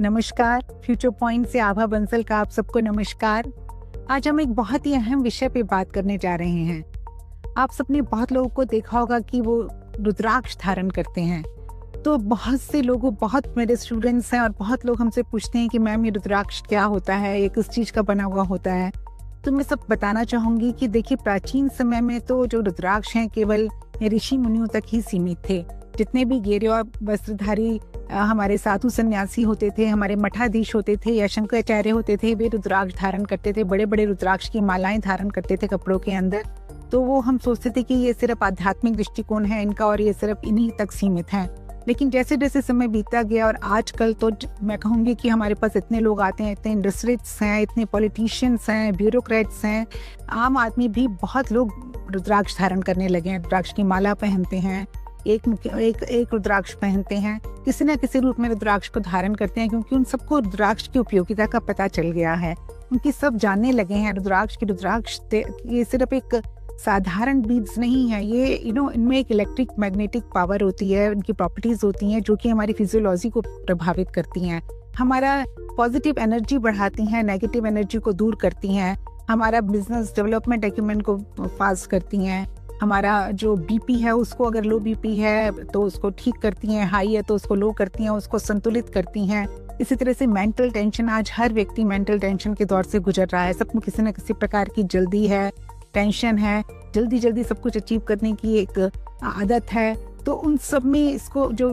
नमस्कार, future point से आभा बंसल का आप सबको नमस्कार। आज हम एक बहुत ही अहम विषय पे बात करने जा रहे हैं। आप सबने बहुत लोगों को देखा होगा कि वो रुद्राक्ष धारण करते हैं। तो बहुत मेरे स्टूडेंट्स हैं और बहुत लोग हमसे पूछते हैं कि मैम ये रुद्राक्ष क्या होता है, ये किस चीज़ का बना हुआ होता है। तो मैं सब बताना चाहूँगी कि देखिए, प्राचीन समय में तो जो रुद्राक्ष हैं केवल ऋषि मुनियों तक ही सीमित थे। जितने भी गेरुआ वस्त्रधारी हमारे साधु सन्यासी होते थे, हमारे मठाधीश होते थे या शंकराचार्य होते थे, वे रुद्राक्ष धारण करते थे। बड़े बड़े रुद्राक्ष की मालाएं धारण करते थे कपड़ों के अंदर। तो वो हम सोचते थे कि ये सिर्फ आध्यात्मिक दृष्टिकोण है इनका और ये सिर्फ इन्हीं तक सीमित है। लेकिन जैसे जैसे समय बीतता गया और आजकल तो मैं कहूँगी कि हमारे पास इतने लोग आते हैं, इतने इंडस्ट्रियलिस्ट्स हैं, इतने पॉलिटिशियंस हैं, ब्यूरोक्रेट्स हैं, आम आदमी भी बहुत लोग रुद्राक्ष धारण करने लगे हैं। रुद्राक्ष की माला पहनते हैं, एक रुद्राक्ष पहनते हैं, किसी न किसी रूप में रुद्राक्ष को धारण करते हैं, क्योंकि उन सबको रुद्राक्ष की उपयोगिता का पता चल गया है। उनकी सब जानने लगे हैं रुद्राक्ष ये सिर्फ एक साधारण बीड्स नहीं है, ये इनमें एक इलेक्ट्रिक मैग्नेटिक पावर होती है, उनकी प्रॉपर्टीज होती हैं जो कि हमारी फिजियोलॉजी को प्रभावित करती हैं, हमारा पॉजिटिव एनर्जी बढ़ाती हैं, नेगेटिव एनर्जी को दूर करती हैं, हमारा बिजनेस डेवलपमेंट एक्यूमेंट को फास्ट करती हैं, हमारा जो बीपी है उसको, अगर लो बीपी है तो उसको ठीक करती हैं, हाई है तो उसको लो करती हैं, उसको संतुलित करती हैं। इसी तरह से मेंटल टेंशन, आज हर व्यक्ति मेंटल टेंशन के दौर से गुजर रहा है। सबको किसी न किसी प्रकार की जल्दी है, टेंशन है, जल्दी सब कुछ अचीव करने की एक आदत है। तो उन सब में इसको जो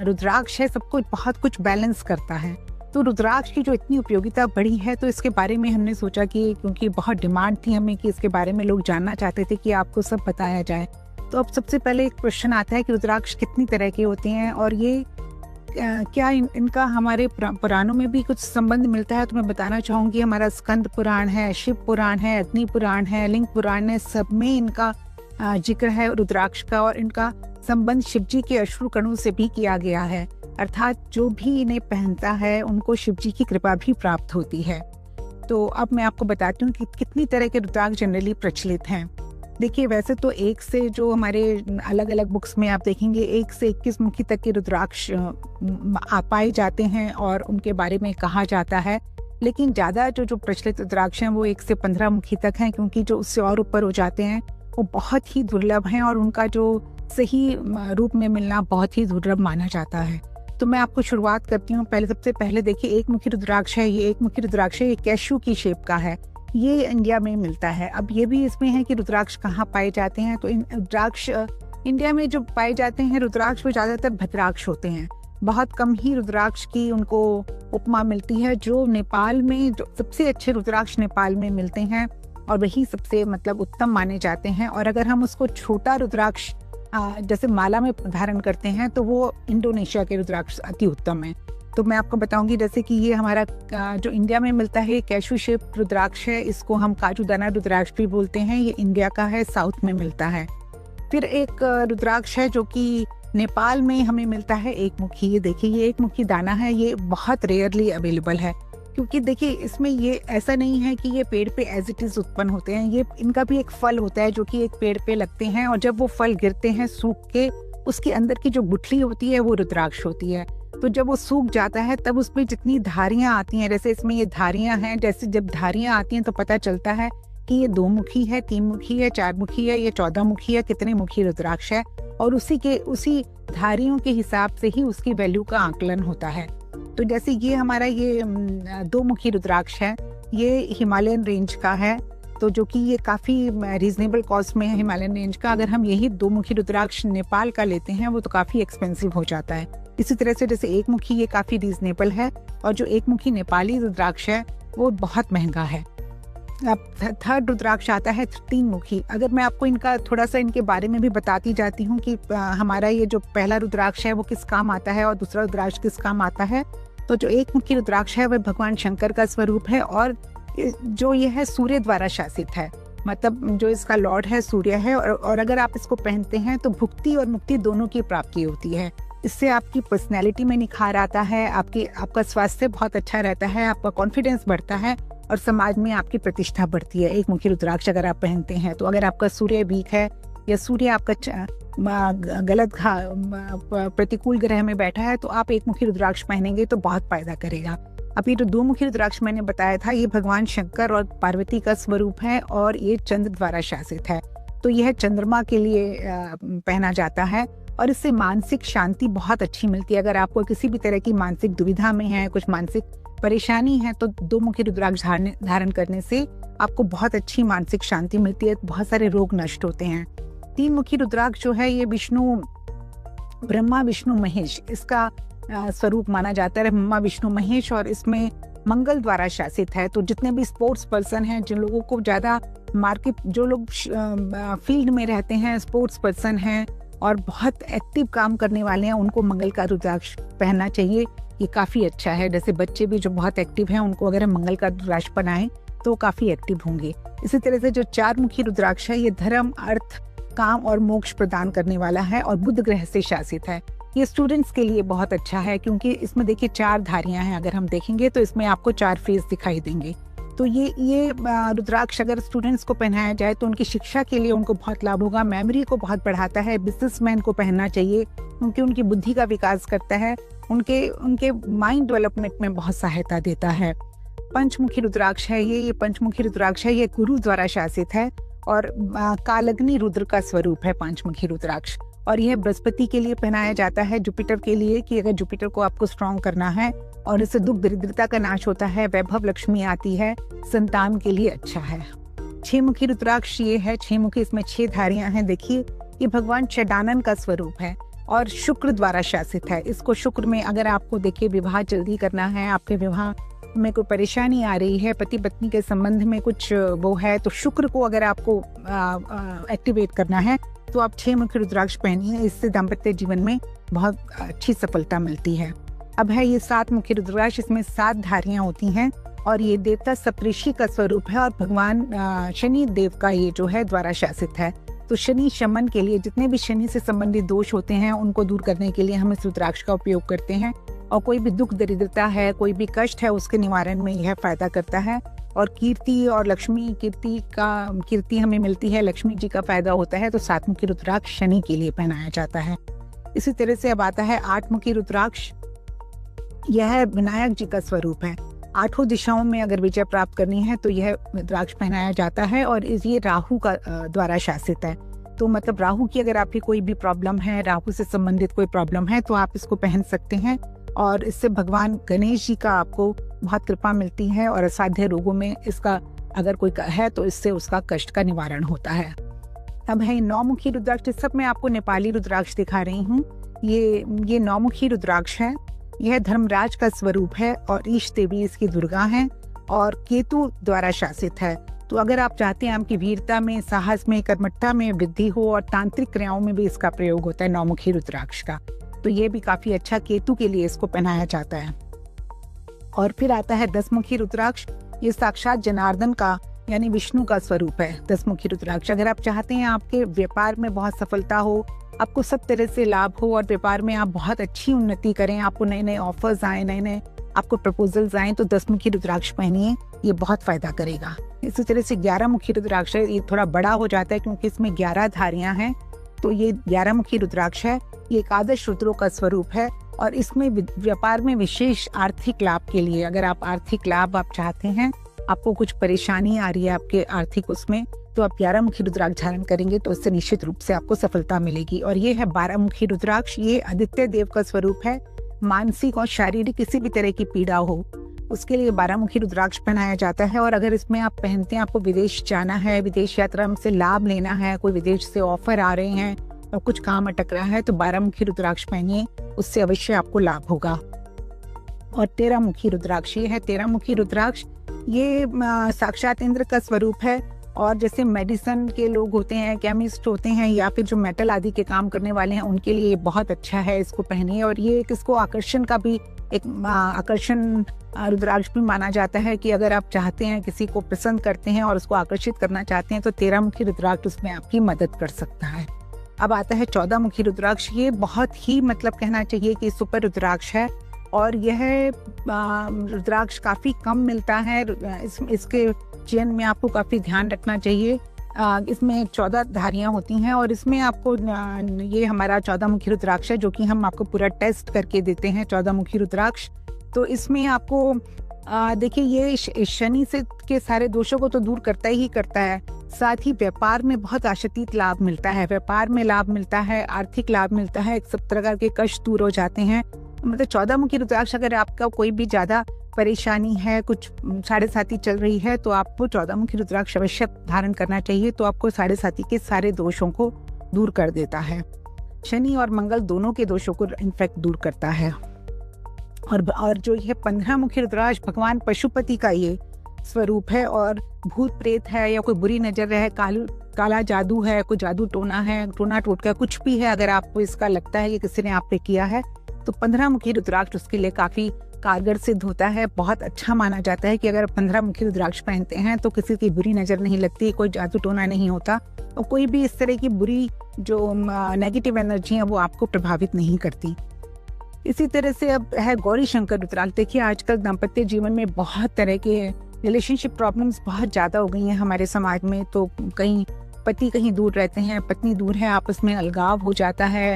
रुद्राक्ष है सबको बहुत कुछ बैलेंस करता है। तो रुद्राक्ष की जो इतनी उपयोगिता बढ़ी है, तो इसके बारे में हमने सोचा कि क्योंकि बहुत डिमांड थी हमें कि इसके बारे में लोग जानना चाहते थे कि आपको सब बताया जाए। तो अब सबसे पहले एक क्वेश्चन आता है कि रुद्राक्ष कितनी तरह के होते हैं और ये क्या इनका हमारे पुराणों में भी कुछ संबंध मिलता है। तो मैं बताना चाहूँगी, हमारा स्कंद पुराण है, शिव पुराण है, अग्नि पुराण है, लिंग पुराण है, सब में इनका जिक्र है रुद्राक्ष का, और इनका संबंध शिवजी के अश्रु कणों से भी किया गया है। अर्थात जो भी इन्हें पहनता है उनको शिवजी की कृपा भी प्राप्त होती है। तो अब मैं आपको बताती हूँ कि कितनी तरह के रुद्राक्ष जनरली प्रचलित हैं। देखिए, वैसे तो एक से जो हमारे अलग अलग बुक्स में आप देखेंगे 1 से 21 मुखी तक के रुद्राक्ष पाए जाते हैं और उनके बारे में कहा जाता है। लेकिन ज़्यादा जो प्रचलित रुद्राक्ष हैं वो 1 से 15 मुखी तक हैं, क्योंकि जो उससे और ऊपर हो जाते हैं वो बहुत ही दुर्लभ हैं और उनका जो सही रूप में मिलना बहुत ही दुर्लभ माना जाता है। तो मैं आपको शुरुआत करती हूँ। सबसे पहले देखिए, एक मुखी रुद्राक्ष है। ये एक मुखी रुद्राक्ष है, ये कैशू की शेप का है, ये इंडिया में मिलता है। अब ये भी इसमें है कि रुद्राक्ष कहाँ पाए जाते हैं। तो इन रुद्राक्ष इंडिया में जो पाए जाते हैं रुद्राक्ष वो ज़्यादातर भद्राक्ष होते हैं। बहुत कम ही रुद्राक्ष की उनको उपमा मिलती है। जो नेपाल में जो सबसे अच्छे रुद्राक्ष नेपाल में मिलते हैं और वही सबसे उत्तम माने जाते हैं। और अगर हम उसको छोटा रुद्राक्ष जैसे माला में धारण करते हैं तो वो इंडोनेशिया के रुद्राक्ष अति उत्तम है। तो मैं आपको बताऊंगी, जैसे कि ये हमारा जो इंडिया में मिलता है कैशू शेप रुद्राक्ष है, इसको हम काजूदाना रुद्राक्ष भी बोलते हैं। ये इंडिया का है, साउथ में मिलता है। फिर एक रुद्राक्ष है जो कि नेपाल में हमें मिलता है, एक मुखी। ये देखिए, ये एक मुखी दाना है, ये बहुत रेयरली अवेलेबल है, क्योंकि देखिए इसमें ये ऐसा नहीं है कि ये पेड़ पे एज इट इज उत्पन्न होते हैं। ये इनका भी एक फल होता है जो कि एक पेड़ पे लगते हैं, और जब वो फल गिरते हैं सूख के, उसके अंदर की जो गुठली होती है वो रुद्राक्ष होती है। तो जब वो सूख जाता है तब उसमें जितनी धारियां आती हैं, जैसे इसमें ये धारियां हैं, जैसे जब धारियां आती हैं तो पता चलता है कि ये 2 मुखी है, 3 मुखी है, 4 मुखी है, ये 14 मुखी है, कितने मुखी रुद्राक्ष है। और उसी धारियों के हिसाब से ही उसकी वैल्यू का आकलन होता है। तो जैसे ये हमारा ये 2 मुखी रुद्राक्ष है, ये हिमालयन रेंज का है, तो जो कि ये काफ़ी रीजनेबल कॉस्ट में है हिमालयन रेंज का। अगर हम यही 2 मुखी रुद्राक्ष नेपाल का लेते हैं वो तो काफ़ी एक्सपेंसिव हो जाता है। इसी तरह से जैसे 1 मुखी ये काफ़ी रीजनेबल है, और जो 1 मुखी नेपाली रुद्राक्ष है वो बहुत महंगा है। अब थर्ड रुद्राक्ष आता है 3 मुखी। अगर मैं आपको इनका थोड़ा सा इनके बारे में भी बताती जाती हूँ कि हमारा ये जो पहला रुद्राक्ष है वो किस काम आता है और दूसरा रुद्राक्ष किस काम आता है। तो जो 1 मुखी रुद्राक्ष है वह भगवान शंकर का स्वरूप है, और जो ये है सूर्य द्वारा शासित है, जो इसका लॉर्ड है सूर्य है। और अगर आप इसको पहनते हैं तो भुक्ति और मुक्ति दोनों की प्राप्ति होती है। इससे आपकी पर्सनैलिटी में निखार आता है, आपका स्वास्थ्य बहुत अच्छा रहता है, आपका कॉन्फिडेंस बढ़ता है और समाज में आपकी प्रतिष्ठा बढ़ती है। 1 मुखी रुद्राक्ष अगर आप पहनते हैं तो अगर आपका सूर्य वीक है या सूर्य आपका गलत प्रतिकूल ग्रह में बैठा है, तो आप एक मुखी रुद्राक्ष पहनेंगे तो बहुत फायदा करेगा। अभी जो दो मुखी रुद्राक्ष मैंने बताया था, ये भगवान शंकर और पार्वती का स्वरूप है और ये चंद्र द्वारा शासित है, तो यह चंद्रमा के लिए पहना जाता है और इससे मानसिक शांति बहुत अच्छी मिलती है। अगर आपको किसी भी तरह की मानसिक दुविधा में है, कुछ मानसिक परेशानी है, तो दो मुखी रुद्राक्ष धारण करने से आपको बहुत अच्छी मानसिक शांति मिलती है, बहुत सारे रोग नष्ट होते हैं। तीन मुखी रुद्राक्ष जो है, ये ब्रह्मा विष्णु महेश इसका स्वरूप माना जाता है, ब्रह्मा विष्णु महेश, और इसमें मंगल द्वारा शासित है। तो जितने भी स्पोर्ट्स पर्सन हैं, जिन लोगों को ज़्यादा जो लोग फील्ड में रहते हैं, स्पोर्ट्स पर्सन हैं और बहुत एक्टिव काम करने वाले हैं, उनको मंगल का रुद्राक्ष पहनना चाहिए। ये काफ़ी अच्छा है। जैसे बच्चे भी जो बहुत एक्टिव हैं, उनको अगर हम मंगल का रुद्राक्ष पहनाएं तो काफ़ी एक्टिव होंगे। इसी तरह से जो चार मुखी रुद्राक्ष है, ये धर्म, अर्थ, काम और मोक्ष प्रदान करने वाला है और बुध ग्रह से शासित है। ये स्टूडेंट्स के लिए बहुत अच्छा है, क्योंकि इसमें देखिए 4 धारियां हैं। अगर हम देखेंगे तो इसमें आपको 4 फेस दिखाई देंगे। तो ये रुद्राक्ष अगर स्टूडेंट्स को पहनाया जाए तो उनकी शिक्षा के लिए उनको बहुत लाभ होगा, मेमोरी को बहुत बढ़ाता है। बिजनेसमैन को पहनना चाहिए, क्योंकि उनकी बुद्धि का विकास करता है, उनके माइंड डेवलपमेंट में बहुत सहायता देता है। पंचमुखी रुद्राक्ष है ये पंचमुखी रुद्राक्ष है, ये गुरु द्वारा शासित है और कालग्नि रुद्र का स्वरूप है पंचमुखी रुद्राक्ष। और यह बृहस्पति के लिए पहनाया जाता है, जुपिटर के लिए, कि अगर जुपिटर को आपको स्ट्रॉन्ग करना है और इससे दुख दरिद्रता का नाश होता है, वैभव लक्ष्मी आती है, संतान के लिए अच्छा है। 6 मुखी रुद्राक्ष ये है, 6 मुखी, इसमें 6 धारियां हैं। देखिए, ये भगवान षडानन का स्वरूप है और शुक्र द्वारा शासित है। इसको शुक्र में अगर आपको देखिए विवाह जल्दी करना है, आपके विवाह में कोई परेशानी आ रही है, पति पत्नी के संबंध में कुछ वो है, तो शुक्र को अगर आपको एक्टिवेट करना है तो आप 6 मुखी रुद्राक्ष पहनिए। इससे दाम्पत्य जीवन में बहुत अच्छी सफलता मिलती है। अब है ये 7 मुखी रुद्राक्ष, इसमें 7 धारियां होती हैं और ये देवता सप्तऋषि का स्वरूप है और भगवान शनि देव का ये जो है द्वारा शासित है। तो शनि शमन के लिए, जितने भी शनि से संबंधित दोष होते हैं उनको दूर करने के लिए हम इस रुद्राक्ष का उपयोग करते हैं। और कोई भी दुख दरिद्रता है, कोई भी कष्ट है, उसके निवारण में यह फायदा करता है। और कीर्ति और लक्ष्मी, कीर्ति हमें मिलती है, लक्ष्मी जी का फायदा होता है। तो 7 मुखी रुद्राक्ष शनि के लिए पहनाया जाता है। इसी तरह से अब आता है 8 मुखी रुद्राक्ष। यह विनायक जी का स्वरूप है। 8 दिशाओं में अगर विजय प्राप्त करनी है तो यह रुद्राक्ष पहनाया जाता है और ये राहु का द्वारा शासित है। तो मतलब राहु की अगर आपकी कोई भी प्रॉब्लम है, राहु से संबंधित कोई प्रॉब्लम है, तो आप इसको पहन सकते हैं और इससे भगवान गणेश जी का आपको बहुत कृपा मिलती है और असाध्य रोगों में इसका अगर कोई है तो इससे उसका कष्ट का निवारण होता है। अब है 9 मुखी रुद्राक्ष। सब में आपको नेपाली रुद्राक्ष दिखा रही हूँ। ये 9 मुखी रुद्राक्ष है। यह धर्मराज का स्वरूप है और ईश देवी इसकी दुर्गा है और केतु द्वारा शासित है। तो अगर आप चाहते हैं आपकी वीरता में, साहस में, कर्मठता में वृद्धि हो और तांत्रिक क्रियाओं में भी इसका प्रयोग होता है 9 मुखी रुद्राक्ष का, तो ये भी काफी अच्छा, केतु के लिए इसको पहनाया जाता है। और फिर आता है 10 मुखी रुद्राक्ष। ये साक्षात जनार्दन का यानी विष्णु का स्वरूप है 10 मुखी रुद्राक्ष। अगर आप चाहते हैं आपके व्यापार में बहुत सफलता हो, आपको सब तरह से लाभ हो और व्यापार में आप बहुत अच्छी उन्नति करें, आपको नए नए ऑफर्स आए, नए आपको प्रपोजल्स आए, तो 10 मुखी रुद्राक्ष पहनिए, ये बहुत फायदा करेगा। इसी तरह से 11 मुखी रुद्राक्ष है। ये थोड़ा बड़ा हो जाता है क्योंकि इसमें 11 धारियां हैं। तो ये 11 मुखी रुद्राक्ष है। ये एकादश रुद्रों का स्वरूप है और इसमें व्यापार में विशेष आर्थिक लाभ के लिए, अगर आप आर्थिक लाभ आप चाहते हैं, आपको कुछ परेशानी आ रही है आपके आर्थिक उसमें, तो आप 11 मुखी रुद्राक्ष धारण करेंगे तो इससे निश्चित रूप से आपको सफलता मिलेगी। और ये है 12 मुखी रुद्राक्ष। ये आदित्य देव का स्वरूप है। मानसिक और शारीरिक किसी भी तरह की पीड़ा हो उसके लिए 12 मुखी रुद्राक्ष पहनाया जाता है। और अगर इसमें आप पहनते हैं, आपको विदेश जाना है, विदेश यात्रा से लाभ लेना है, कोई विदेश से ऑफर आ रहे हैं और कुछ काम अटक रहा है, तो 12 मुखी रुद्राक्ष पहनिए, उससे अवश्य आपको लाभ होगा। और 13 मुखी रुद्राक्ष, ये है 13 मुखी रुद्राक्ष। ये साक्षात इंद्र का स्वरूप है और जैसे मेडिसिन के लोग होते हैं, केमिस्ट होते हैं, या फिर जो मेटल आदि के काम करने वाले हैं, उनके लिए बहुत अच्छा है, इसको पहनिए। और ये इसको आकर्षण का भी एक आकर्षण रुद्राक्ष भी माना जाता है कि अगर आप चाहते हैं, किसी को पसंद करते हैं और उसको आकर्षित करना चाहते हैं, तो 13 मुखी रुद्राक्ष उसमें आपकी मदद कर सकता है। अब आता है 14 मुखी रुद्राक्ष। ये बहुत ही मतलब कहना चाहिए कि सुपर रुद्राक्ष है और यह रुद्राक्ष काफ़ी कम मिलता है। इसके चयन में आपको काफ़ी ध्यान रखना चाहिए। इसमें 14 धारियाँ होती हैं और इसमें आपको ये हमारा 14 मुखी रुद्राक्ष है, जो कि हम आपको पूरा टेस्ट करके देते हैं 14 मुखी रुद्राक्ष। तो इसमें आपको देखिए ये शनि से के सारे दोषों को तो दूर करता ही करता है, साथ ही व्यापार में बहुत आशातीत लाभ मिलता है, व्यापार में लाभ मिलता है, आर्थिक लाभ मिलता है, सब प्रकार के कष्ट दूर हो जाते हैं। मतलब 14 मुखी रुद्राक्ष अगर आपका कोई भी ज़्यादा परेशानी है, कुछ साढ़े साथी चल रही है, तो आपको 14 मुखी रुद्राक्ष अवश्य धारण करना चाहिए। तो आपको साढ़े साथी के सारे दोषों को दूर कर देता है। शनि और मंगल दोनों के दोषों को इनफैक्ट दूर करता है। और जो ये 15 मुखी रुद्राक्ष भगवान पशुपति का ये स्वरूप है और भूत प्रेत है या कोई बुरी नजर है, काला जादू है, कोई जादू टोना है, टोना टोटका कुछ भी है, अगर आपको इसका लगता है कि किसी ने आप पे किया है, तो 15 मुखी रुद्राक्ष उसके लिए काफी कारगर सिद्ध होता है। बहुत अच्छा माना जाता है कि अगर 15 मुखी रुद्राक्ष पहनते हैं तो किसी की बुरी नजर नहीं लगती, कोई जादू टोना नहीं होता और कोई भी इस तरह की बुरी जो नेगेटिव एनर्जी है वो आपको प्रभावित नहीं करती। इसी तरह से अब है गौरी शंकर रुद्राक्ष। देखिए आजकल दाम्पत्य जीवन में बहुत तरह के रिलेशनशिप प्रॉब्लम्स बहुत ज़्यादा हो गई हैं हमारे समाज में। तो कहीं पति कहीं दूर रहते हैं, पत्नी दूर है, आपस में अलगाव हो जाता है,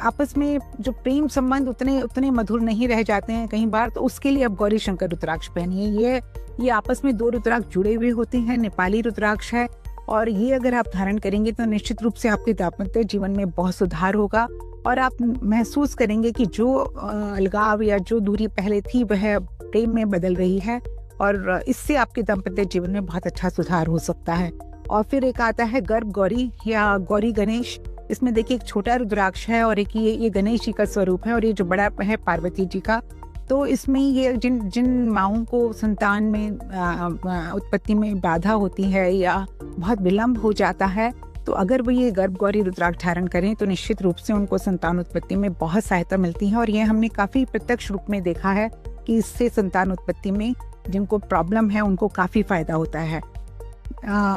आपस में जो प्रेम संबंध उतने मधुर नहीं रह जाते हैं कई बार। तो उसके लिए अब गौरी शंकर रुद्राक्ष पहनिए। ये आपस में 2 रुद्राक्ष जुड़े हुए होते हैं, नेपाली रुद्राक्ष है और ये अगर आप धारण करेंगे तो निश्चित रूप से आपके दाम्पत्य जीवन में बहुत सुधार होगा और आप महसूस करेंगे कि जो अलगाव या जो दूरी पहले थी वह प्रेम में बदल रही है और इससे आपके दाम्पत्य जीवन में बहुत अच्छा सुधार हो सकता है। और फिर एक आता है गर्भ गौरी या गौरी गणेश। इसमें देखिए एक छोटा रुद्राक्ष है और एक ये गणेश जी का स्वरूप है और ये जो बड़ा है पार्वती जी का। तो इसमें ये जिन माओं को संतान में उत्पत्ति में बाधा होती है या बहुत विलम्ब हो जाता है, तो अगर वो ये गर्भ गौरी रुद्राक्ष धारण करें तो निश्चित रूप से उनको संतान उत्पत्ति में बहुत सहायता मिलती है। और ये हमने काफी प्रत्यक्ष रूप में देखा है कि इससे संतान उत्पत्ति में जिनको प्रॉब्लम है उनको काफी फायदा होता है।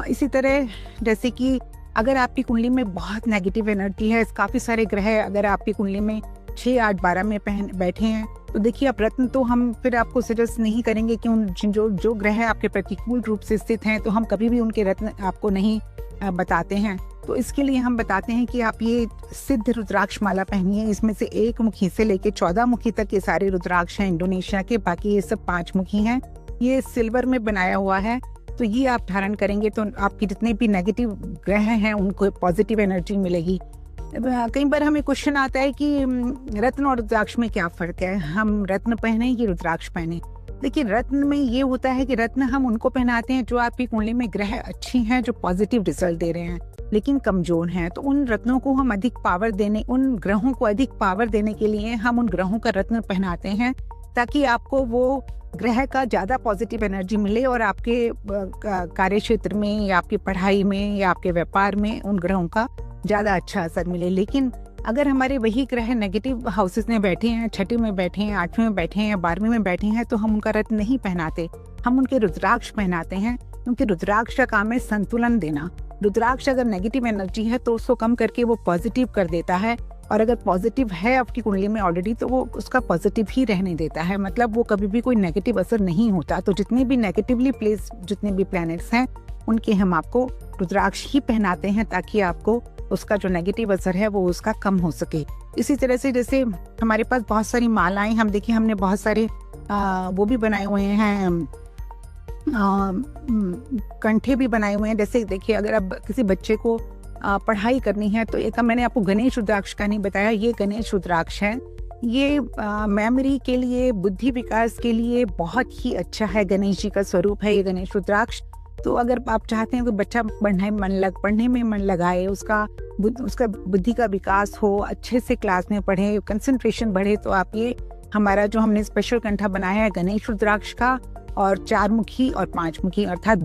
इसी तरह जैसे कि अगर आपकी कुंडली में बहुत नेगेटिव एनर्जी है, काफी सारे ग्रह अगर आपकी कुंडली में 6, 8, 12 में बैठे हैं, तो देखिए अब रत्न तो हम फिर आपको सजेस्ट नहीं करेंगे कि उन जो ग्रह आपके प्रतिकूल रूप से स्थित हैं तो हम कभी भी उनके रत्न आपको नहीं बताते हैं। तो इसके लिए हम बताते हैं कि आप ये सिद्ध रुद्राक्ष माला पहनिए। इसमें से 1 मुखी से लेके 14 मुखी तक ये सारे रुद्राक्ष हैं इंडोनेशिया के, बाकी ये सब 5 मुखी हैं। ये सिल्वर में बनाया हुआ है। तो ये आप धारण करेंगे तो आपके जितने भी नेगेटिव ग्रह हैं उनको पॉजिटिव एनर्जी मिलेगी। कई बार हमें क्वेश्चन आता है कि रत्न और रुद्राक्ष में क्या फर्क है, हम रत्न पहने कि रुद्राक्ष पहने। देखिए रत्न में ये होता है कि रत्न हम उनको पहनाते हैं जो आपकी कुंडली में ग्रह अच्छी हैं, जो पॉजिटिव रिजल्ट दे रहे हैं, लेकिन कमजोर हैं, तो उन रत्नों को हम अधिक पावर देने, उन ग्रहों को अधिक पावर देने के लिए हम उन ग्रहों का रत्न पहनाते हैं ताकि आपको वो ग्रह का ज्यादा पॉजिटिव एनर्जी मिले और आपके कार्य क्षेत्र में या आपकी पढ़ाई में या आपके व्यापार में उन ग्रहों का ज्यादा अच्छा असर मिले। लेकिन अगर हमारे वही ग्रह नेगेटिव हाउसेस में बैठे हैं, 6ठी में बैठे हैं, 8वीं में बैठे हैं या 12वीं में बैठे हैं, तो हम उनका रत्न नहीं पहनाते, हम उनके रुद्राक्ष पहनाते हैं, क्योंकि रुद्राक्ष का काम है संतुलन देना। रुद्राक्ष अगर नेगेटिव एनर्जी है तो उसको कम करके वो पॉजिटिव कर देता है, और अगर पॉजिटिव है आपकी कुंडली में ऑलरेडी तो वो उसका पॉजिटिव ही रहने देता है, मतलब वो कभी भी कोई नेगेटिव असर नहीं होता। तो जितने भी नेगेटिवली प्लेस जितने भी प्लैनेट्स हैं उनके हम आपको रुद्राक्ष ही पहनाते हैं ताकि आपको उसका जो नेगेटिव असर है वो उसका कम हो सके। इसी तरह से जैसे हमारे पास बहुत सारी मालाएं, हम देखिए हमने बहुत सारे वो भी बनाए हुए हैं, कंठे भी बनाए हुए हैं। जैसे देखिए अगर अब किसी बच्चे को पढ़ाई करनी है तो एक मैंने आपको गणेश रुद्राक्ष का नहीं बताया, ये गणेश रुद्राक्ष है। ये मेमोरी के लिए, बुद्धि विकास के लिए बहुत ही अच्छा है, गणेश जी का स्वरूप है ये गणेश रुद्राक्ष। तो अगर आप चाहते हैं कि बच्चा पढ़ने में मन लगाए, उसका बुद्धि का विकास हो, अच्छे से क्लास में पढ़े, कंसंट्रेशन बढ़े, तो आप ये हमारा जो हमने स्पेशल कंठा बनाया है गणेश रुद्राक्ष का, और 4 मुखी और 5 मुखी, अर्थात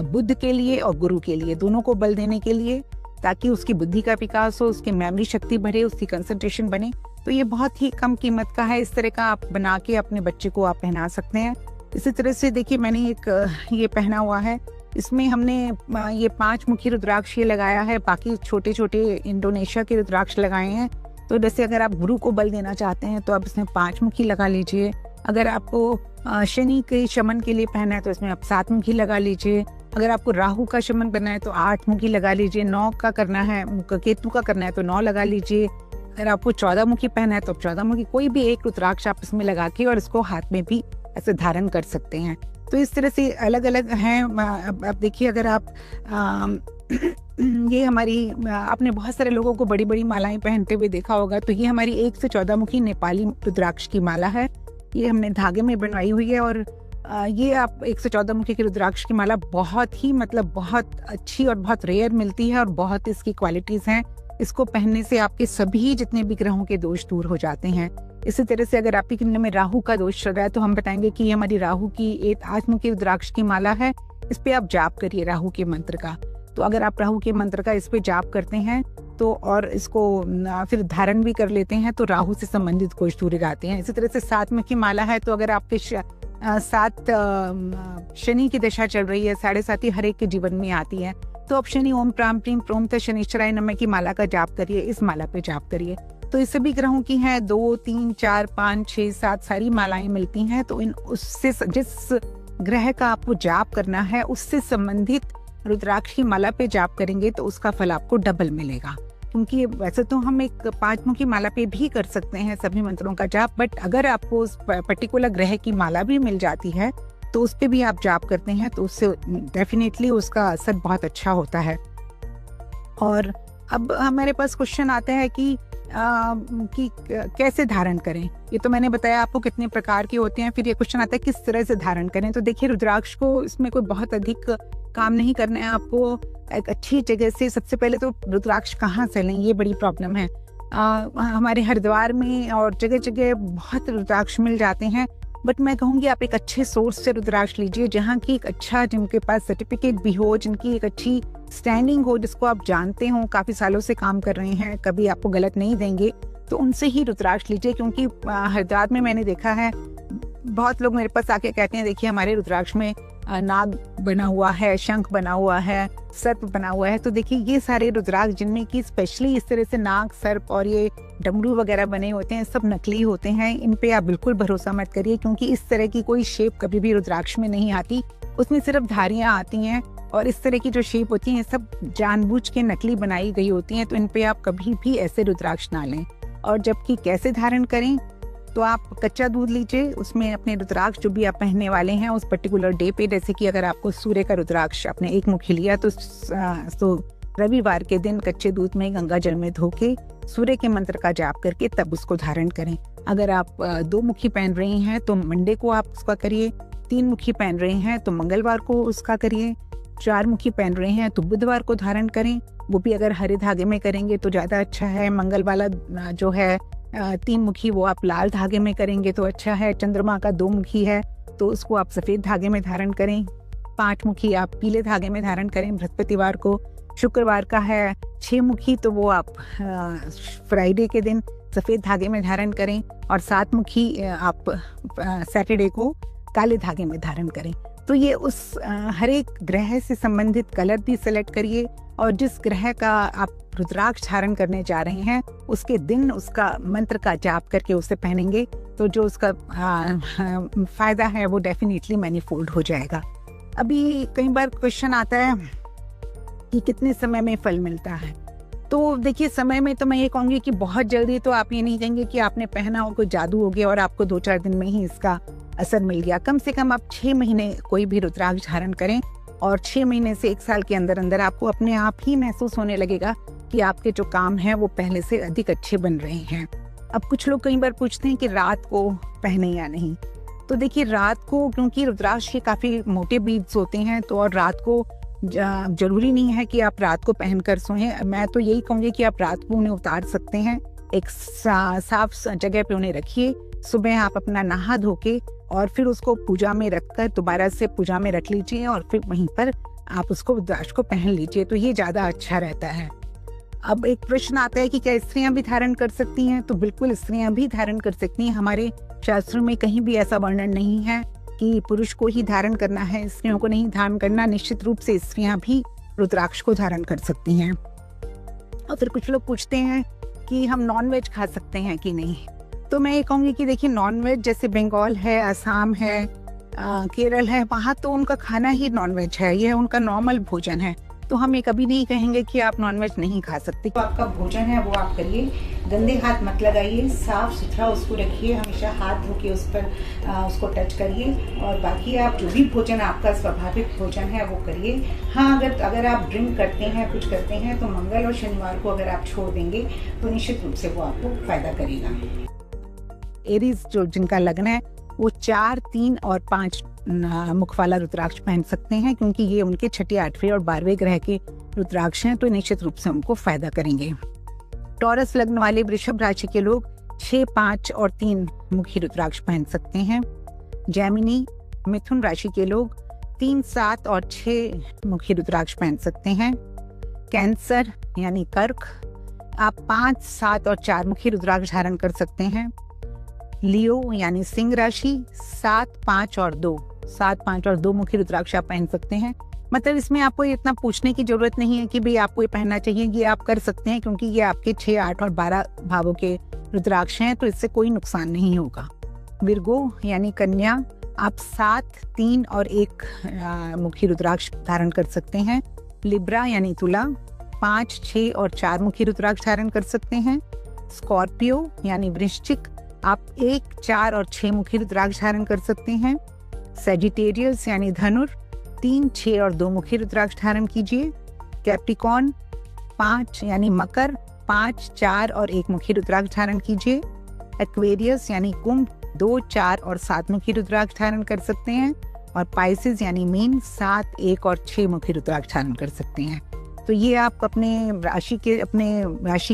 बुद्ध के लिए और गुरु के लिए, दोनों को बल देने के लिए, ताकि उसकी बुद्धि का विकास हो, उसकी मेमोरी शक्ति बढ़े, उसकी कंसंट्रेशन बने। तो ये बहुत ही कम कीमत का है, इस तरह का आप बना के अपने बच्चे को आप पहना सकते हैं। इसी तरह से देखिए मैंने एक ये पहना हुआ है, इसमें हमने ये 5 मुखी रुद्राक्ष ये लगाया है, बाकी छोटे छोटे इंडोनेशिया के रुद्राक्ष लगाए हैं। तो जैसे अगर आप गुरु को बल देना चाहते हैं तो आप इसमें 5 मुखी लगा लीजिए। अगर आपको शनि के शमन के लिए पहना है तो इसमें आप 7 मुखी लगा लीजिए। अगर आपको राहु का शमन करना है तो 8 मुखी लगा लीजिए, 9 का करना है, केतु का करना है तो 9 लगा लीजिए। अगर आपको 14 मुखी पहनना है तो 14 मुखी, कोई भी एक रुद्राक्ष आप इसमें लगा के और इसको हाथ में भी ऐसे धारण कर सकते हैं। तो इस तरह से अलग अलग हैं। अब देखिए, अगर आप ये हमारी, आपने बहुत सारे लोगों को बड़ी बड़ी मालाएं पहनते हुए देखा होगा, तो ये हमारी 1 से 14 मुखी नेपाली रुद्राक्ष की माला है। ये हमने धागे में बनवाई हुई है और ये आप 1 से 14 मुखी की रुद्राक्ष की माला बहुत ही बहुत अच्छी और बहुत रेयर मिलती है और बहुत इसकी क्वालिटीज हैं। इसको पहनने से आपके सभी जितने भी ग्रहों के दोष दूर हो जाते हैं। इसी तरह से अगर आपकी कुंडली में राहु का दोष चल रहा है तो हम बताएंगे कि ये हमारी राहु की 8 मुखी रुद्राक्ष की माला है। इस पे आप जाप करिए राहु के मंत्र का। तो अगर आप राहु के मंत्र का इस पे जाप करते हैं तो और इसको फिर धारण भी कर लेते हैं तो राहु से संबंधित कोई दूर जाते हैं। इसी तरह से 7 मुखी माला है, तो अगर आपके 7 शनि की दशा चल रही है, 7.5 हर एक के जीवन में आती है, तो आप शनि ओम प्राम प्रीम प्रोम त शनिश्चराय नमः की माला का जाप करिए, इस माला पे जाप करिए। तो इस सभी ग्रहों की हैं 2, 3, 4, 5, 6, 7 सारी मालाएं मिलती हैं। तो इन उससे जिस ग्रह का आपको जाप करना है उससे संबंधित रुद्राक्ष की माला पे जाप करेंगे तो उसका फल आपको डबल मिलेगा। क्योंकि वैसे तो हम एक 5 मुखी माला पे भी कर सकते हैं सभी मंत्रों का जाप, बट अगर आपको उस पर्टिकुलर ग्रह की माला भी मिल जाती है तो उस पे भी आप जाप करते हैं तो उससे डेफिनेटली उसका असर बहुत अच्छा होता है। और अब हमारे पास क्वेश्चन आता है कि कैसे धारण करें। ये तो मैंने बताया आपको कितने प्रकार के होते हैं। फिर ये क्वेश्चन आता है किस तरह से धारण करें। तो देखिए, रुद्राक्ष को इसमें कोई बहुत अधिक काम नहीं करना है आपको। एक अच्छी जगह से, सबसे पहले तो रुद्राक्ष कहाँ से लें, ये बड़ी प्रॉब्लम है। हमारे हरिद्वार में और जगह जगह बहुत रुद्राक्ष मिल जाते हैं, बट मैं कहूँगी आप एक अच्छे सोर्स से रुद्राक्ष लीजिए, जहाँ की एक अच्छा, जिनके पास सर्टिफिकेट भी हो, जिनकी एक अच्छी स्टैंडिंग हो, जिसको आप जानते हो, काफी सालों से काम कर रहे हैं, कभी आपको गलत नहीं देंगे, तो उनसे ही रुद्राक्ष लीजिए। क्योंकि हरिद्वार में मैंने देखा है, बहुत लोग मेरे पास आके कहते हैं देखिए हमारे रुद्राक्ष में नाग बना हुआ है, शंख बना हुआ है, सर्प बना हुआ है। तो देखिए, ये सारे रुद्राक्ष जिनमें कि स्पेशली इस तरह से नाग, सर्प और ये डमरू वगैरह बने होते हैं, सब नकली होते हैं। इन पे आप बिल्कुल भरोसा मत करिए, क्योंकि इस तरह की कोई शेप कभी भी रुद्राक्ष में नहीं आती। उसमें सिर्फ धारियां आती हैं और इस तरह की जो शेप होती है सब जानबूझ के नकली बनाई गई होती हैं। तो इन पे आप कभी भी ऐसे रुद्राक्ष ना लें। और जबकि कैसे धारण करें, तो आप कच्चा दूध लीजिए, उसमें अपने रुद्राक्ष जो भी आप पहनने वाले हैं उस पर्टिकुलर डे पे, जैसे कि अगर आपको सूर्य का रुद्राक्ष आपने 1 मुखी लिया तो रविवार के दिन कच्चे दूध में गंगा जल में धो के सूर्य के मंत्र का जाप करके तब उसको धारण करें। अगर आप 2 मुखी पहन रहे हैं तो मंडे को आप उसका करिए, 3 मुखी पहन रहे हैं तो मंगलवार को उसका करिए, 4 मुखी पहन रहे हैं तो बुधवार को धारण करें। वो भी अगर हरे धागे में करेंगे तो ज़्यादा अच्छा है। मंगल वाला जो है 3 मुखी, वो आप लाल धागे में करेंगे तो अच्छा है। चंद्रमा का 2 मुखी है तो उसको आप सफ़ेद धागे में धारण करें। 5 मुखी आप पीले धागे में धारण करें बृहस्पतिवार को। शुक्रवार का है 6 मुखी, तो वो आप फ्राइडे के दिन सफ़ेद धागे में धारण करें। और 7 मुखी आप सैटरडे को काले धागे में धारण करें। तो ये उस हर एक ग्रह से संबंधित कलर भी सिलेक्ट करिए और जिस ग्रह का आप रुद्राक्ष धारण करने जा रहे हैं उसके दिन उसका मंत्र का जाप करके उसे पहनेंगे तो जो उसका फायदा है वो डेफिनेटली मैनीफोल्ड हो जाएगा। अभी कई बार क्वेश्चन आता है कि कितने समय में फल मिलता है। तो देखिए, समय में तो मैं ये कहूँगी कि बहुत जल्दी तो आप ये नहीं कहेंगे कि आपने पहना हो कोई जादू हो गया और आपको 2-4 दिन में ही इसका असर मिल गया। कम से कम आप 6 महीने कोई भी रुद्राक्ष धारण करें और 6 महीने से 1 साल के अंदर अंदर आपको अपने आप ही महसूस होने लगेगा कि आपके जो काम है वो पहले से अधिक अच्छे बन रहे हैं। अब कुछ लोग कई बार पूछते हैं कि रात को पहने या नहीं। तो देखिए, रात को, क्योंकि रुद्राक्ष के काफ़ी मोटे बीड्स होते हैं, तो और रात को जरूरी नहीं है कि आप रात को पहनकर सोएं। मैं तो यही कहूँगी कि आप रात को उन्हें उतार सकते हैं, एक साफ जगह पे उन्हें रखिए। सुबह आप अपना नहा धो के और फिर उसको पूजा में रखकर दोबारा से पूजा में रख लीजिए और फिर वहीं पर आप उसको रुद्राक्ष को पहन लीजिए, तो ये ज़्यादा अच्छा रहता है। अब एक प्रश्न आता है कि क्या स्त्रियां भी धारण कर सकती हैं? तो बिल्कुल स्त्रियां भी धारण कर सकती हैं। हमारे शास्त्रों में कहीं भी ऐसा वर्णन नहीं है कि पुरुष को ही धारण करना है, स्त्रियों को नहीं धारण करना। निश्चित रूप से स्त्रियां भी रुद्राक्ष को धारण कर सकती हैं। और फिर कुछ लोग पूछते हैं कि हम नॉनवेज खा सकते हैं कि नहीं। तो मैं ये कहूँगी कि देखिए, नॉनवेज जैसे बंगाल है, असम है, केरल है, वहाँ तो उनका खाना ही नॉनवेज है, ये उनका नॉर्मल भोजन है। तो हम ये कभी नहीं कहेंगे कि आप नॉनवेज नहीं खा सकते। तो आपका भोजन है वो आप करिए, गंदे हाथ मत लगाइए, साफ सुथरा उसको रखिए, हमेशा हाथ धो के उस पर उसको टच करिए। और बाकी आप जो भी भोजन आपका स्वाभाविक भोजन है वो करिए। हाँ, अगर आप ड्रिंक करते हैं, कुछ करते हैं, तो मंगल और शनिवार को अगर आप छोड़ देंगे तो निश्चित रूप से वो आपको फायदा करेगा। एरीज जो जिनका लग्न है वो 4, 3 और 5 मुख वाला रुद्राक्ष पहन सकते हैं, क्योंकि ये उनके 6, 8वें और 12वें ग्रह के रुद्राक्ष हैं, तो निश्चित रूप से उनको फायदा करेंगे। टॉरस लग्न वाले वृषभ राशि के लोग 6, 5 और 3 मुखी रुद्राक्ष पहन सकते हैं। जेमिनी मिथुन राशि के लोग 3, 7 और 6 मुखी रुद्राक्ष पहन सकते हैं। कैंसर यानी कर्क, आप 5, 7 और 4 मुखी रुद्राक्ष धारण कर सकते हैं। लियो यानी सिंह राशि 7, 5 और 2 मुखी रुद्राक्ष आप पहन सकते हैं। मतलब इसमें आपको इतना पूछने की जरूरत नहीं है कि भाई आपको ये पहनना चाहिए, ये आप कर सकते हैं, क्योंकि ये आपके 6, 8 और 12 भावों के रुद्राक्ष हैं, तो इससे कोई नुकसान नहीं होगा। विर्गो यानी कन्या, आप 7, 3 और 1 मुखी रुद्राक्ष धारण कर सकते हैं। लिब्रा यानी तुला, 5, 6 और 4 मुखी रुद्राक्ष धारण कर सकते हैं। स्कॉर्पियो यानी वृश्चिक, आप 1, 4 और 6 मुखी रुद्राक्ष धारण कर सकते हैं। सेजिटेरियस यानी धनुर, 3, 6 और 2 मुखी रुद्राक्ष धारण कीजिए। कैप्रिकॉर्न 5 यानी मकर, 5, 4 और 1 मुखी रुद्राक्ष धारण कीजिए। एक्वेरियस यानी कुंभ, 2, 4 और 7 मुखी रुद्राक्ष धारण कर सकते हैं। और पाइसेस यानी मीन, 7, 1 और 6 मुखी रुद्राक्ष धारण कर सकते हैं। तो ये आप अपने राशि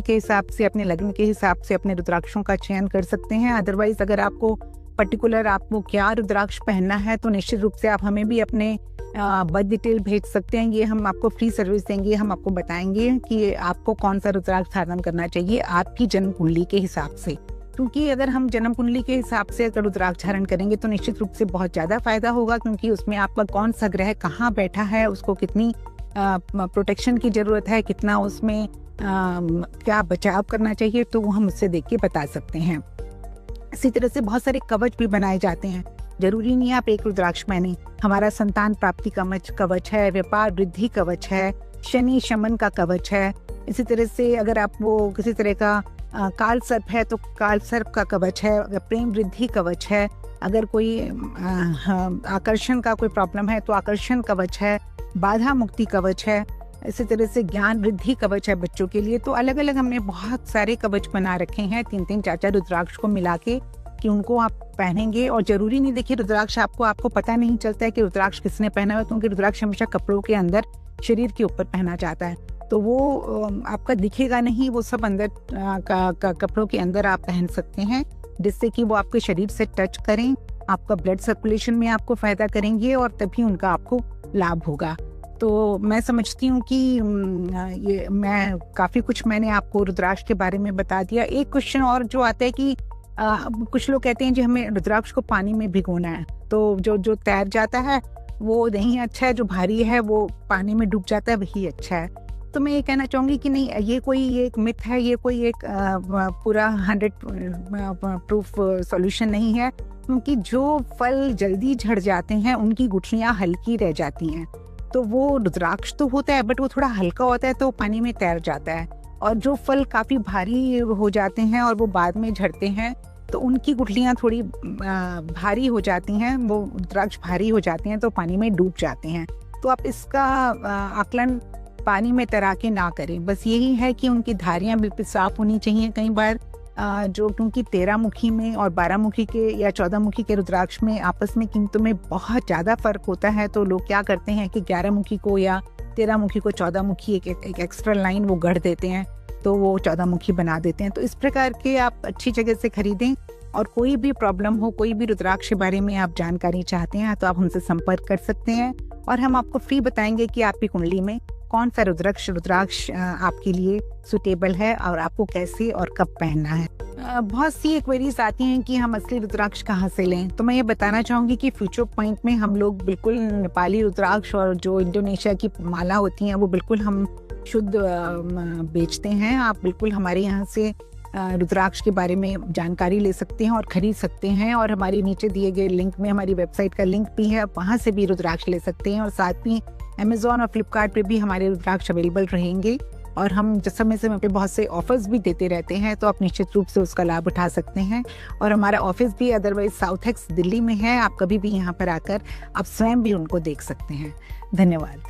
के हिसाब से, अपने लग्न के हिसाब से अपने रुद्राक्षों का चयन कर सकते हैं। अदरवाइज अगर आपको पर्टिकुलर आपको क्या रुद्राक्ष पहनना है तो निश्चित रूप से आप हमें भी अपने बर्थ डिटेल भेज सकते हैं। ये हम आपको फ्री सर्विस देंगे, हम आपको बताएंगे कि आपको कौन सा रुद्राक्ष धारण करना चाहिए आपकी जन्म कुंडली के हिसाब से। क्योंकि अगर हम जन्म कुंडली के हिसाब से अगर रुद्राक्ष धारण करेंगे तो निश्चित रूप से बहुत ज़्यादा फायदा होगा, क्योंकि उसमें आपका कौन सा ग्रह कहाँ बैठा है, उसको कितनी प्रोटेक्शन की जरूरत है, कितना उसमें क्या बचाव करना चाहिए, तो वो हम उससे देख के बता सकते हैं। इसी तरह से बहुत सारे कवच भी बनाए जाते हैं, जरूरी नहीं है आप एक रुद्राक्ष पहने। हमारा संतान प्राप्ति कवच है, व्यापार वृद्धि कवच है, शनि शमन का कवच है। इसी तरह से अगर आप वो किसी तरह का काल सर्प है तो काल सर्प का कवच है, अगर प्रेम वृद्धि कवच है, अगर कोई आकर्षण का कोई प्रॉब्लम है तो आकर्षण कवच है, बाधा मुक्ति कवच है। इसी तरह से ज्ञान वृद्धि कवच है बच्चों के लिए। तो अलग अलग हमने बहुत सारे कवच बना रखे हैं 3-3, 4-4 रुद्राक्ष को मिला के, कि उनको आप पहनेंगे। और जरूरी नहीं, देखिए रुद्राक्ष आपको पता नहीं चलता है कि रुद्राक्ष किसने पहना हुआ है, क्योंकि रुद्राक्ष हमेशा कपड़ों के अंदर शरीर के ऊपर पहना जाता है, तो वो आपका दिखेगा नहीं, वो सब अंदर कपड़ों के अंदर आप पहन सकते हैं, जिससे कि वो आपके शरीर से टच करें, आपका ब्लड सर्कुलेशन में आपको फायदा करेंगे और तभी उनका आपको लाभ होगा। तो मैं समझती हूँ कि ये काफ़ी कुछ मैंने आपको रुद्राक्ष के बारे में बता दिया। एक क्वेश्चन और जो आता है कि कुछ लोग कहते हैं जी हमें रुद्राक्ष को पानी में भिगोना है, तो जो तैर जाता है वो नहीं अच्छा है, जो भारी है वो पानी में डूब जाता है वही अच्छा है। तो मैं ये कहना चाहूँगी कि नहीं, ये एक मिथ है, ये कोई एक पूरा 100 प्रूफ सॉल्यूशन नहीं है, क्योंकि जो फल जल्दी झड़ जाते हैं उनकी गुठलियाँ हल्की रह जाती हैं। तो वो रुद्राक्ष तो होता है बट वो थोड़ा हल्का होता है, तो पानी में तैर जाता है। और जो फल काफ़ी भारी हो जाते हैं और वो बाद में झड़ते हैं तो उनकी गुठलियाँ थोड़ी भारी हो जाती हैं, वो रुद्राक्ष भारी हो जाते हैं तो पानी में डूब जाते हैं। तो आप इसका आकलन पानी में तैरा के ना करें। बस यही है कि उनकी धारियाँ बिल्कुल साफ होनी चाहिए। कई बार जो क्योंकि 13 मुखी में और 12 मुखी के या 14 मुखी के रुद्राक्ष में आपस में कीमतों में बहुत ज़्यादा फर्क होता है, तो लोग क्या करते हैं कि 11 मुखी को या 13 मुखी को 14 मुखी एक एक्स्ट्रा लाइन वो गढ़ देते हैं, तो वो 14 मुखी बना देते हैं। तो इस प्रकार के आप अच्छी जगह से खरीदें, और कोई भी प्रॉब्लम हो, कोई भी रुद्राक्ष के बारे में आप जानकारी चाहते हैं तो आप हमसे संपर्क कर सकते हैं, और हम आपको फ्री बताएंगे कि आपकी कुंडली में कौन सा रुद्राक्ष आपके लिए सुटेबल है और आपको कैसे और कब पहनना है। बहुत सी क्वेरीज आती हैं कि हम असली रुद्राक्ष कहाँ से लें, तो मैं ये बताना चाहूँगी कि फ्यूचर पॉइंट में हम लोग बिल्कुल नेपाली रुद्राक्ष और जो इंडोनेशिया की माला होती हैं वो बिल्कुल हम शुद्ध बेचते हैं। आप बिल्कुल हमारे यहाँ से रुद्राक्ष के बारे में जानकारी ले सकते हैं और खरीद सकते हैं। और हमारे नीचे दिए गए लिंक में हमारी वेबसाइट का लिंक भी है, आप वहाँ से भी रुद्राक्ष ले सकते हैं। और साथ में अमेज़ॉन और फ्लिपकार्ट पे भी हमारे रुद्राक्ष अवेलेबल रहेंगे और हम समय समय पे बहुत से ऑफर्स भी देते रहते हैं, तो आप निश्चित रूप से उसका लाभ उठा सकते हैं। और हमारा ऑफिस भी अदरवाइज साउथ एक्स दिल्ली में है, आप कभी भी यहाँ पर आकर आप स्वयं भी उनको देख सकते हैं। धन्यवाद।